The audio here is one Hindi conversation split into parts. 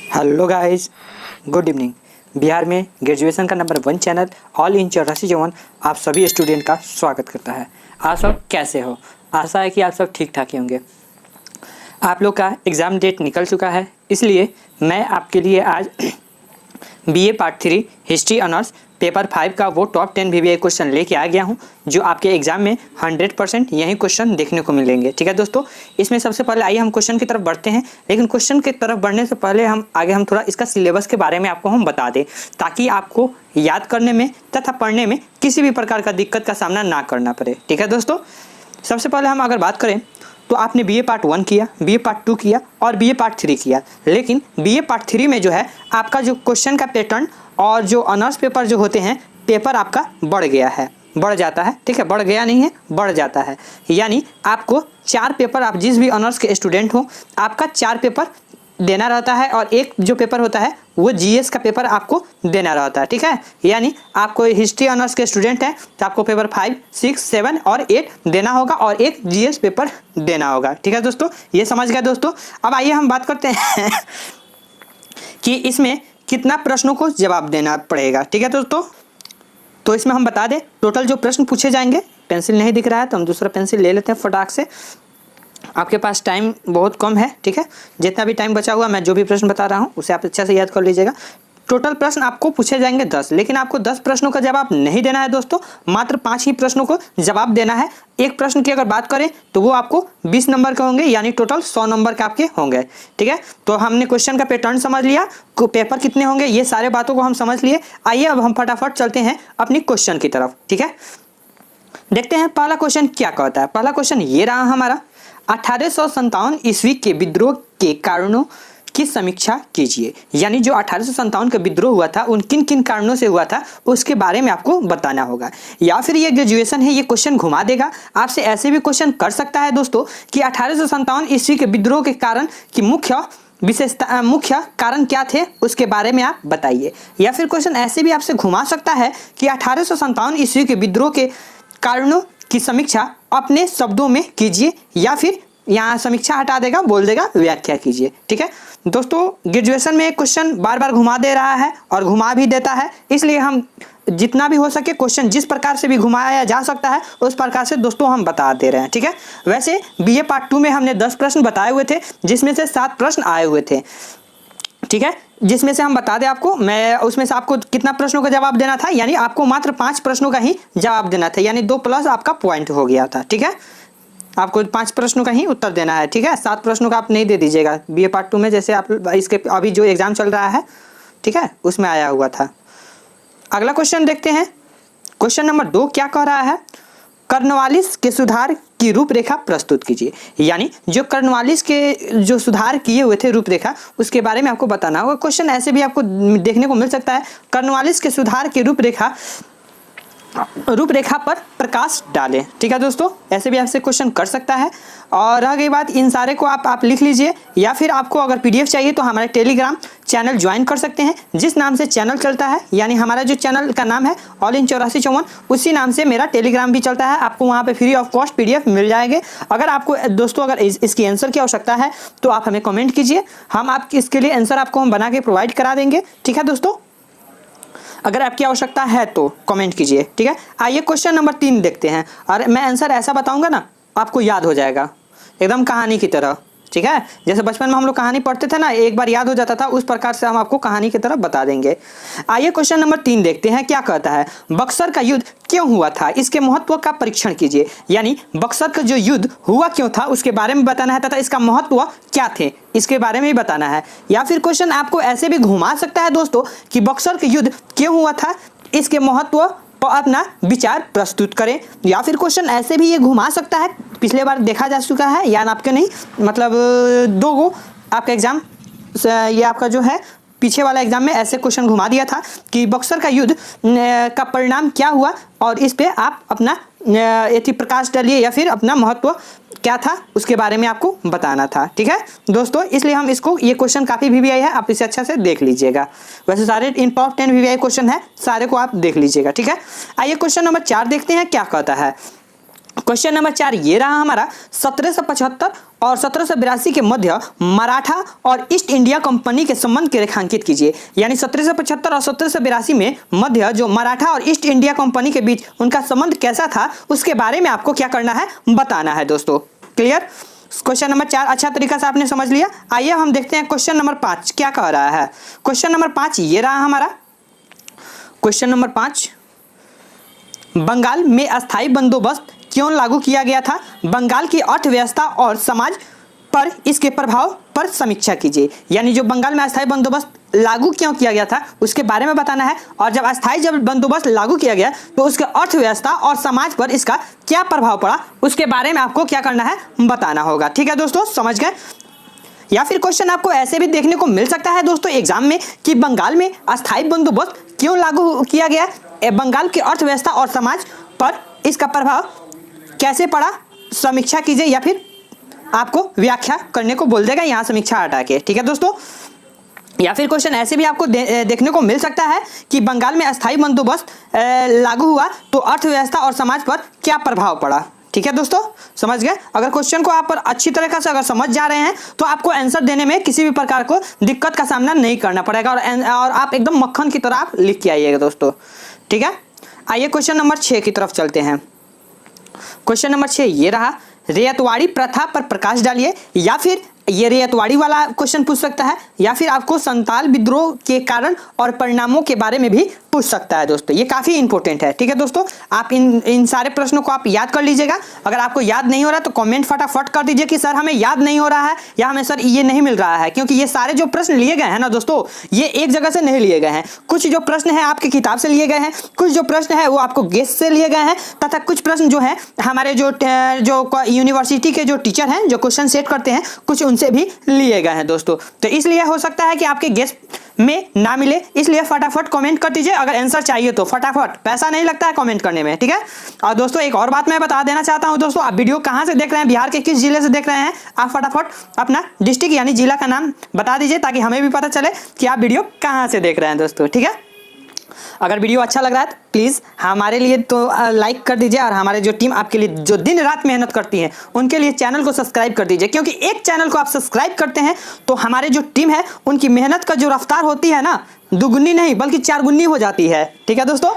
Hello guys, good evening. Bihar में ग्रेजुएशन का नंबर 1 चैनल ऑल इन 84 आप सभी स्टूडेंट का स्वागत करता है। आप सब कैसे हो? आशा है कि आप सब ठीक ठाक ही होंगे। आप लोग का एग्ज़ाम डेट निकल चुका है, इसलिए मैं आपके लिए आज BA part 3 history honours paper 5 का वो टॉप 10 वीवीआई क्वेश्चन लेके आ गया हूँ, जो आपके एग्जाम में 100% यही क्वेश्चन देखने को मिलेंगे। ठीक है दोस्तों, इसमें सबसे पहले आइए हम क्वेश्चन की तरफ बढ़ते हैं। लेकिन क्वेश्चन की तरफ बढ़ने से पहले हम थोड़ा इसका सिलेबस के बारे में आपको हम बता दें, ताकि आपको याद करने में तथा पढ़ने में किसी भी प्रकार का दिक्कत का सामना ना करना पड़े। ठीक है दोस्तों, सबसे पहले हम अगर बात करें तो आपने बीए पार्ट 1 किया, बीए पार्ट 2 किया और बीए पार्ट 3 किया। लेकिन बीए पार्ट 3 में जो है आपका जो क्वेश्चन का पैटर्न और जो ऑनर्स पेपर जो होते हैं, पेपर आपका बढ़ गया है, बढ़ जाता है। ठीक है, बढ़ गया नहीं है, बढ़ जाता है। यानी आपको 4 पेपर, आप जिस भी ऑनर्स के स्टूडेंट हो, आपका 4 पेपर देना रहता है और एक जो पेपर होता है वो जीएस का पेपर आपको देना रहता है। ठीक है, यानी आपको हिस्ट्री ऑनर्स के स्टूडेंट हैं तो आपको पेपर 5, 6, 7 और 8 देना होगा और एक जीएस पेपर देना होगा। ठीक है दोस्तों, ये समझ गए दोस्तों। अब आइए हम बात करते हैं कि इसमें कितना प्रश्नों को जवाब देना पड़ेगा। ठीक है दोस्तों, तो इसमें हम बता दें टोटल जो प्रश्न पूछे जाएंगे। पेंसिल नहीं दिख रहा है तो हम दूसरा पेंसिल ले लेते हैं फटाक से। आपके पास टाइम बहुत कम है। ठीक है, जितना भी टाइम बचा हुआ मैं जो भी प्रश्न बता रहा हूँ उसे आप अच्छे से याद कर लीजिएगा। टोटल प्रश्न आपको पूछे जाएंगे 10, लेकिन आपको 10 प्रश्नों का जवाब नहीं देना है दोस्तों, मात्र 5 ही प्रश्नों को जवाब देना है। एक प्रश्न की अगर बात करें तो वो आपको 20 नंबर के होंगे, यानी टोटल 100 नंबर के आपके होंगे। ठीक है, तो हमने क्वेश्चन का पैटर्न समझ लिया, पेपर कितने होंगे, ये सारे बातों को हम समझ लिए। आइए अब हम फटाफट चलते हैं अपनी क्वेश्चन की तरफ। ठीक है, देखते हैं पहला क्वेश्चन क्या कहता है। पहला क्वेश्चन ये रहा हमारा, 1857 ईस्वी के विद्रोह के कारणों की समीक्षा कीजिए। यानी जो 1857 का विद्रोह हुआ था उन किन किन कारणों से हुआ था उसके बारे में आपको बताना होगा। या फिर ये ग्रेजुएशन है, ये क्वेश्चन घुमा देगा, आपसे ऐसे भी क्वेश्चन कर सकता है दोस्तों कि 1857 ईस्वी के विद्रोह के कारण की मुख्य कारण क्या थे उसके बारे में आप बताइए। या फिर क्वेश्चन ऐसे भी आपसे घुमा सकता है कि 1857 ईस्वी के विद्रोह के कारणों की समीक्षा अपने शब्दों में कीजिए, या फिर यहाँ समीक्षा हटा देगा, बोल देगा व्याख्या कीजिए। ठीक है दोस्तों, ग्रेजुएशन में क्वेश्चन बार बार घुमा दे रहा है और घुमा भी देता है, इसलिए हम जितना भी हो सके क्वेश्चन जिस प्रकार से भी घुमाया जा सकता है उस प्रकार से दोस्तों हम बता दे रहे हैं। ठीक है, वैसे बीए पार्ट 2 में हमने 10 प्रश्न बताए हुए थे, जिसमें से 7 प्रश्न आए हुए थे। ठीक है, जिसमें से हम बता दें आपको, मैं उसमें से आपको कितना प्रश्नों का जवाब देना था, यानी आपको मात्र 5 प्रश्नों का ही जवाब देना था, यानी 2 प्लस आपका पॉइंट हो गया था। ठीक है, आपको 5 प्रश्नों का ही उत्तर देना है। ठीक है, 7 प्रश्नों का आप नहीं दे दीजिएगा। बीए पार्ट 2 में जैसे आप इसके अभी जो एग्जाम चल रहा है, ठीक है, उसमें आया हुआ था। अगला क्वेश्चन देखते हैं। क्वेश्चन नंबर 2 क्या कह रहा है, कर्नवालिस के सुधार की रूपरेखा प्रस्तुत कीजिए। यानी जो कर्नवालिस के जो सुधार किए हुए थे रूपरेखा, उसके बारे में आपको बताना होगा। क्वेश्चन ऐसे भी आपको देखने को मिल सकता है, कर्नवालिस के सुधार की रूपरेखा पर प्रकाश डालें। ठीक है दोस्तों, ऐसे भी आपसे क्वेश्चन कर सकता है। और रह गई बात, इन सारे को आप लिख लीजिए, या फिर आपको अगर पीडीएफ चाहिए तो हमारे टेलीग्राम चैनल ज्वाइन कर सकते हैं, जिस नाम से चैनल चलता है, यानी हमारा जो चैनल का नाम है ऑल इन 84 उसी नाम से मेरा टेलीग्राम भी चलता है। आपको वहाँ पे फ्री ऑफ कॉस्ट पीडीएफ मिल जाएंगे। अगर आपको दोस्तों अगर इसकी आंसर की आवश्यकता है तो आप हमें कमेंट कीजिए, हम आपकी इसके लिए आंसर आपको हम बना के प्रोवाइड करा देंगे। ठीक है दोस्तों, अगर आपकी आवश्यकता है तो कमेंट कीजिए। ठीक है, आइए क्वेश्चन नंबर 3 देखते हैं। और मैं आंसर ऐसा बताऊंगा ना, आपको याद हो जाएगा एकदम कहानी की तरह। ठीक है, जैसे बचपन में हम लोग कहानी पढ़ते थे ना, एक बार याद हो जाता था, उस प्रकार से हम आपको कहानी की तरह बता देंगे। आइए क्वेश्चन नंबर 3 देखते हैं क्या कहता है। बक्सर का युद्ध क्यों हुआ था, इसके महत्व का परीक्षण कीजिए। यानी बक्सर का जो युद्ध हुआ क्यों था उसके बारे में बताना है, तथा इसका महत्व क्या थे इसके बारे में भी बताना है। या फिर क्वेश्चन आपको ऐसे भी घुमा सकता है दोस्तों कि बक्सर का युद्ध क्यों हुआ था, इसके महत्व पर अपना विचार प्रस्तुत करें। या फिर क्वेश्चन ऐसे भी ये घुमा सकता है, पिछले बार देखा जा चुका है, यानी आपके नहीं मतलब 2 गो आपका एग्जाम, ये आपका जो है पीछे वाला एग्जाम में ऐसे क्वेश्चन घुमा दिया था कि बक्सर का युद्ध का परिणाम क्या हुआ, और इस पे आप अपना प्रकाश डालिए, या फिर अपना महत्व क्या था उसके बारे में आपको बताना था। ठीक है दोस्तों, इसलिए हम इसको, ये क्वेश्चन काफ़ी वीवीआई है, आप इसे अच्छा से देख लीजिएगा। वैसे सारे इन टॉप 10 वीवीआई क्वेश्चन है, सारे को आप देख लीजिएगा। ठीक है, आइए क्वेश्चन नंबर 4 देखते हैं क्या कहता है। क्वेश्चन नंबर 4 ये रहा हमारा, 1775 और 1782 के मध्य मराठा और ईस्ट इंडिया कंपनी के संबंध के रेखांकित कीजिए। यानी 1775 और 1782 में मध्य जो मराठा और ईस्ट इंडिया कंपनी के बीच उनका संबंध कैसा था, उसके बारे में आपको क्या करना है, बताना है दोस्तों। क्लियर? क्वेश्चन नंबर 4 अच्छा तरीका से आपने समझ लिया। आइए हम देखते हैं क्वेश्चन नंबर 5 क्या कह रहा है। क्वेश्चन नंबर 5 ये रहा हमारा, क्वेश्चन नंबर 5, बंगाल में अस्थायी बंदोबस्त क्यों लागू किया गया था? बंगाल की अर्थव्यवस्था और समाज पर इसके प्रभाव पर समीक्षा कीजिए। यानी जो बंगाल में अस्थायी बंदोबस्त लागू क्यों किया गया था उसके बारे में बताना है, और जब अस्थायी बंदोबस्त लागू किया गया तो उसके अर्थव्यवस्था और समाज पर इसका क्या प्रभाव पड़ा उसके बारे में आपको क्या करना है, बताना होगा। ठीक है दोस्तों, समझ गए? या फिर क्वेश्चन आपको ऐसे भी देखने को मिल सकता है दोस्तों एग्जाम में कि बंगाल में अस्थायी बंदोबस्त क्यों लागू किया गया, बंगाल की अर्थव्यवस्था और समाज पर इसका प्रभाव कैसे पड़ा, समीक्षा कीजिए, या फिर आपको व्याख्या करने को बोल देगा यहाँ समीक्षा हटा के। ठीक है दोस्तों, या फिर क्वेश्चन ऐसे भी आपको देखने को मिल सकता है कि बंगाल में अस्थायी बंदोबस्त लागू हुआ तो अर्थव्यवस्था और समाज पर क्या प्रभाव पड़ा। ठीक है दोस्तों, समझ गए? अगर क्वेश्चन को आप पर अच्छी तरीके से अगर समझ जा रहे हैं तो आपको आंसर देने में किसी भी प्रकार को दिक्कत का सामना नहीं करना पड़ेगा, और आप एकदम मक्खन की तरह आप लिख के आइएगा दोस्तों। ठीक है, आइए क्वेश्चन नंबर 6 की तरफ चलते हैं। क्वेश्चन नंबर 6 ये रहा, रैयतवाड़ी प्रथा पर प्रकाश डालिए। या फिर ये रैयतवाड़ी वाला क्वेश्चन पूछ सकता है, या फिर आपको संताल विद्रोह के कारण और परिणामों के बारे में भी पूछ सकता है दोस्तों। ये काफ़ी इंपॉर्टेंट है। ठीक है दोस्तों, आप इन सारे प्रश्नों को आप याद कर लीजिएगा। अगर आपको याद नहीं हो रहा है तो कमेंट फटाफट कर दीजिए कि सर हमें याद नहीं हो रहा है, या हमें सर ये नहीं मिल रहा है। क्योंकि ये सारे जो प्रश्न लिए गए हैं ना दोस्तों, ये एक जगह से नहीं लिए गए हैं। कुछ जो प्रश्न है आपकी किताब से लिए गए हैं, कुछ जो प्रश्न है वो आपको गेस्ट से लिए गए हैं, तथा कुछ प्रश्न जो है हमारे जो यूनिवर्सिटी के जो टीचर हैं जो क्वेश्चन सेट करते हैं, कुछ उनसे भी लिए गए हैं दोस्तों। तो इसलिए हो सकता है कि आपके गेस्ट में ना मिले, इसलिए फटाफट कमेंट कर दीजिए। अगर आंसर चाहिए तो फटाफट, पैसा नहीं लगता है कमेंट करने में। ठीक है, और दोस्तों एक और बात मैं बता देना चाहता हूं दोस्तों, आप वीडियो कहां से देख रहे हैं, बिहार के किस जिले से देख रहे हैं, आप फटाफट अपना डिस्ट्रिक्ट यानी जिला का नाम बता दीजिए ताकि हमें भी पता चले कि आप वीडियो कहां से देख रहे हैं दोस्तों। ठीक है, अगर वीडियो अच्छा लग रहा है तो प्लीज़ हमारे लिए तो लाइक कर दीजिए, और हमारे जो टीम आपके लिए जो दिन रात मेहनत करती है उनके लिए चैनल को सब्सक्राइब कर दीजिए। क्योंकि एक चैनल को आप सब्सक्राइब करते हैं तो हमारे जो टीम है उनकी मेहनत का जो रफ्तार होती है ना, दुगुनी नहीं बल्कि 4 गुनी हो जाती है। ठीक है दोस्तों,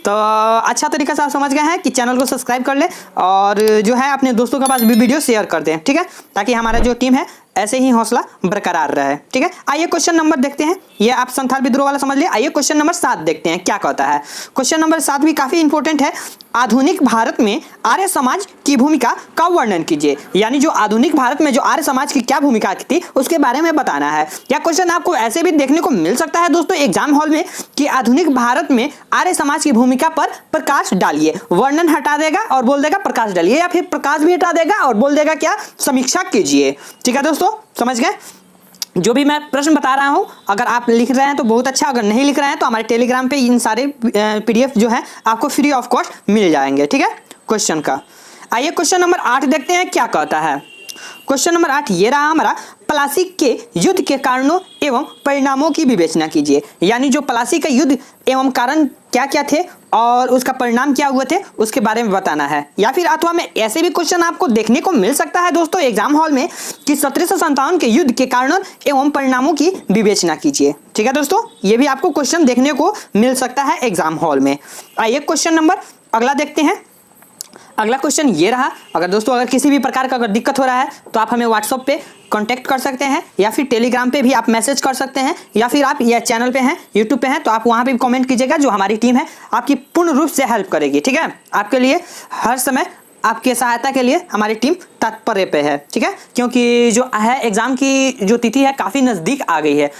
तो अच्छा तरीका से आप समझ गए हैं कि चैनल को सब्सक्राइब कर ले, और जो है अपने दोस्तों के पास भी वीडियो शेयर कर दें। ठीक है, ताकि हमारा जो टीम है ऐसे ही हौसला बरकरार रहे। ठीक है, आइए क्वेश्चन नंबर देखते हैं। ये आप संथाल विद्रोह वाला समझ लिए। आइए क्वेश्चन नंबर 7 देखते हैं क्या कहता है। क्वेश्चन नंबर 7 भी काफी इंपॉर्टेंट है। आधुनिक भारत में आर्य समाज की भूमिका का वर्णन कीजिए। यानी जो आधुनिक भारत में जो आर्य समाज की क्या भूमिका थी उसके बारे में बताना है। या क्वेश्चन आपको ऐसे भी देखने को मिल सकता है दोस्तों एग्जाम हॉल में कि आधुनिक भारत में आर्य समाज की भूमिका पर प्रकाश डालिए। वर्णन हटा देगा और बोल देगा प्रकाश डालिए, या फिर प्रकाश भी हटा देगा और बोल देगा क्या, समीक्षा कीजिए। ठीक है दोस्तों, समझ गए? जो भी मैं प्रश्न बता रहा हूं अगर आप लिख रहे हैं तो बहुत अच्छा, अगर नहीं लिख रहे हैं तो हमारे टेलीग्राम पे इन सारे पीडीएफ जो है आपको फ्री ऑफ कॉस्ट मिल जाएंगे। ठीक है, क्वेश्चन का। आइए क्वेश्चन नंबर 8 देखते हैं क्या कहता है। क्वेश्चन नंबर 8 ये रहा हमारा, प्लासी के युद्ध के कारणों एवं परिणामों की विवेचना कीजिए। यानी जो प्लासी का युद्ध एवं कारण क्या क्या थे और उसका परिणाम क्या हुए थे उसके बारे में बताना है। या फिर अथवा में ऐसे भी क्वेश्चन आपको देखने को मिल सकता है दोस्तों एग्जाम हॉल में कि 1757 के युद्ध के कारणों एवं परिणामों की विवेचना कीजिए। ठीक है दोस्तों, ये भी आपको क्वेश्चन देखने को मिल सकता है एग्जाम हॉल में। आइए क्वेश्चन नंबर अगला देखते हैं। अगला क्वेश्चन ये रहा, अगर दोस्तों अगर किसी भी प्रकार का अगर दिक्कत हो रहा है तो आप हमें व्हाट्सएप पे कांटेक्ट कर सकते हैं, या फिर टेलीग्राम पे भी आप मैसेज कर सकते हैं, या फिर आप यह चैनल पे हैं, यूट्यूब पे हैं तो आप वहाँ पे भी कमेंट कीजिएगा। जो हमारी टीम है आपकी पूर्ण रूप से हेल्प करेगी। ठीक है, आपके लिए हर समय आपके सहायता के लिए हमारी टीम तत्पर पे है। ठीक है, क्योंकि जो है एग्जाम की जो तिथि है काफ़ी नज़दीक आ गई है।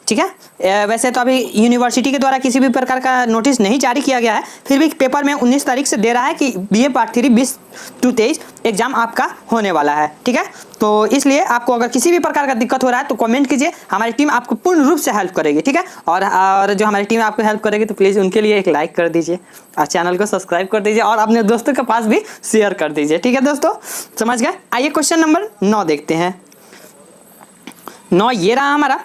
ठीक है, वैसे तो अभी यूनिवर्सिटी के द्वारा किसी भी प्रकार का नोटिस नहीं जारी किया गया है, फिर भी पेपर में 19 तारीख से दे रहा है कि बीए पार्ट 3 20 to 23 एग्जाम आपका होने वाला है। ठीक है, तो इसलिए आपको अगर किसी भी प्रकार का दिक्कत हो रहा है तो कमेंट कीजिए, हमारी टीम आपको पूर्ण रूप से हेल्प करेगी। ठीक है, और जो हमारी टीम आपको हेल्प करेगी तो प्लीज़ उनके लिए एक लाइक कर दीजिए और चैनल को सब्सक्राइब कर दीजिए और अपने दोस्तों के पास भी शेयर कर दीजिए। ठीक है दोस्तों, समझ गए? आइए क्वेश्चन नंबर 9 देखते हैं। 9 ये रहा हमारा,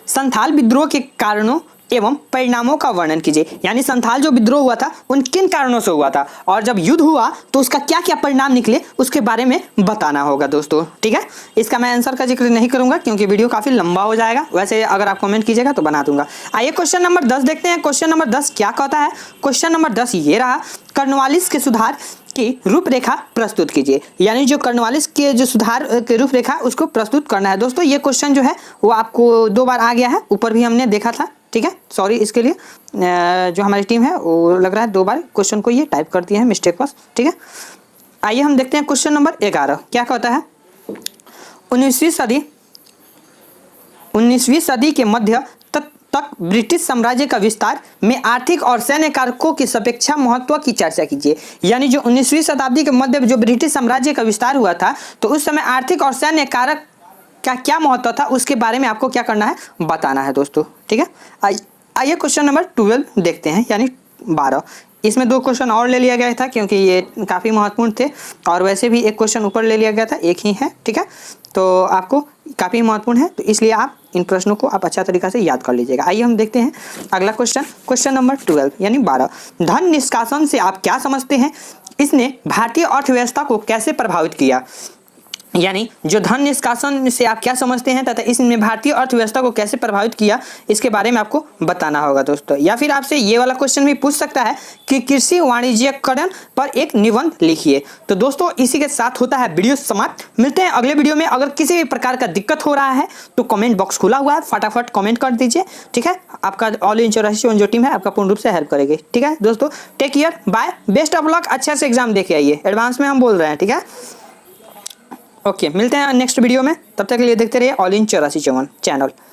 संथाल विद्रोह के कारणों एवं परिणामों का वर्णन कीजिए। यानी संथाल जो विद्रोह हुआ था उन किन कारणों से हुआ था और जब युद्ध हुआ तो उसका क्या क्या परिणाम निकले उसके बारे में बताना होगा दोस्तों। ठीक है, इसका मैं आंसर का जिक्र नहीं करूंगा क्योंकि वीडियो काफी लंबा हो जाएगा। वैसे अगर आप कमेंट कीजिएगा तो बना दूंगा। आइए क्वेश्चन नंबर 10 देखते हैं। क्वेश्चन नंबर 10 क्या कहता है? क्वेश्चन नंबर 10 ये रहा, कॉर्नवालिस के सुधार की रूपरेखा प्रस्तुत कीजिए। यानी जो कॉर्नवालिस के जो सुधार की रूपरेखा उसको प्रस्तुत करना है। दोस्तों ये क्वेश्चन जो है वो आपको 2 बार आ गया है, ऊपर भी हमने देखा था। ठीक है, सॉरी इसके लिए जो हमारी टीम है वो लग रहा है 2 बार क्वेश्चन को ये टाइप करती है मिस्टेक बस। ठीक है, आइए हम देखते हैं क्वेश्चन नंबर 11 क्या कहता है? 19वीं सदी के मध्य तक ब्रिटिश साम्राज्य का विस्तार में आर्थिक और सैन्य कारकों की सापेक्ष महत्व की चर्चा कीजिए। यानी जो 19वीं शताब्दी के मध्य जो ब्रिटिश साम्राज्य का विस्तार हुआ था तो उस समय आर्थिक और सैन्य कारक का क्या महत्व था उसके बारे में आपको क्या करना है, बताना है दोस्तों। ठीक है, आइए क्वेश्चन नंबर 12 देखते हैं, यानी 12। इसमें 2 क्वेश्चन और ले लिया गया था क्योंकि ये काफ़ी महत्वपूर्ण थे और वैसे भी एक क्वेश्चन ऊपर ले लिया गया था, एक ही है। ठीक है, तो आपको काफ़ी महत्वपूर्ण है तो इसलिए आप इन प्रश्नों को आप अच्छा तरीका से याद कर लीजिएगा। आइए हम देखते हैं अगला क्वेश्चन, क्वेश्चन नंबर 12 यानी 12। धन निष्कासन से आप क्या समझते हैं? इसने भारतीय अर्थव्यवस्था को कैसे प्रभावित किया? यानी जो धन निष्कासन से आप क्या समझते हैं तथा इसने भारतीय अर्थव्यवस्था को कैसे प्रभावित किया इसके बारे में आपको बताना होगा दोस्तों। या फिर आपसे ये वाला क्वेश्चन भी पूछ सकता है कि कृषि वाणिज्यिकरण पर एक निबंध लिखिए। तो दोस्तों इसी के साथ होता है वीडियो समाप्त। मिलते हैं अगले वीडियो में। अगर किसी भी प्रकार का दिक्कत हो रहा है तो कमेंट बॉक्स खुला हुआ है, फटाफट कमेंट कर दीजिए। ठीक है, आपका ऑल इंडिया राशि जो टीम है आपका पूर्ण रूप से हेल्प करेगी। ठीक है दोस्तों, take care, bye, best of luck, अच्छे से एग्जाम देके आइए, एडवांस में हम बोल रहे हैं। ठीक है, ओके, मिलते हैं नेक्स्ट वीडियो में, तब तक के लिए देखते रहिए ऑल इन 8454 चैनल।